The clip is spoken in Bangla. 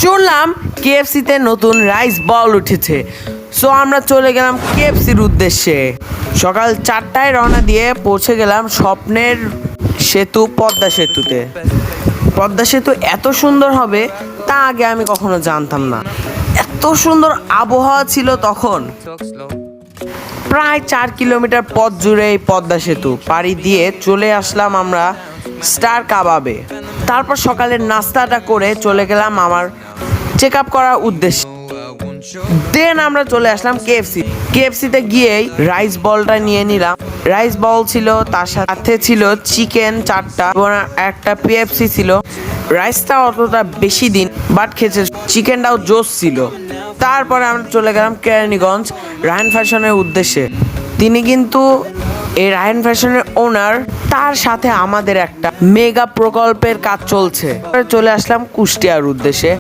শুনলাম কেএফসিতে নতুন রাইস বল উঠেছে, সো আমরা চলে গেলাম কেএফসির উদ্দেশ্যে। সকাল 4টায় রওনা দিয়ে পৌঁছে গেলাম স্বপ্নের সেতু পদ্মা সেতুতে। পদ্মা সেতু এত সুন্দর হবে তা আগে আমি কখনো জানতাম না। এত সুন্দর আবহাওয়া ছিল তখন। প্রায় 4 কিলোমিটার পথ জুড়ে এই পদ্মা সেতু পাড়ি দিয়ে চলে আসলাম আমরা স্টার কাবাবে। তারপর সকালের নাস্তাটা করে চলে গেলাম আমার চেক আপ করার উদ্দেশ্যে। দেন আমরা চলে আসলাম কেএফসিতে গিয়েই রাইস বলটা নিয়ে নিলাম। রাইস বল ছিল, তার সাথে ছিল চিকেন 4টা এবং একটা পিএফসি ছিল। রাইসটা অতটা বেশি দিন বাট খেয়েছে, চিকেনটাও জোস ছিল। তারপরে আমরা চলে গেলাম কেরানীগঞ্জ রায়হান ফ্যাশনের উদ্দেশ্যে। তিনি কিন্তু এই রায়হান ফ্যাশনের ওনার, তার সাথে আমাদের একটা মেগা প্রকল্পের কাজ চলছে। চলে আসলাম কুষ্টিয়ার উদ্দেশ্যে।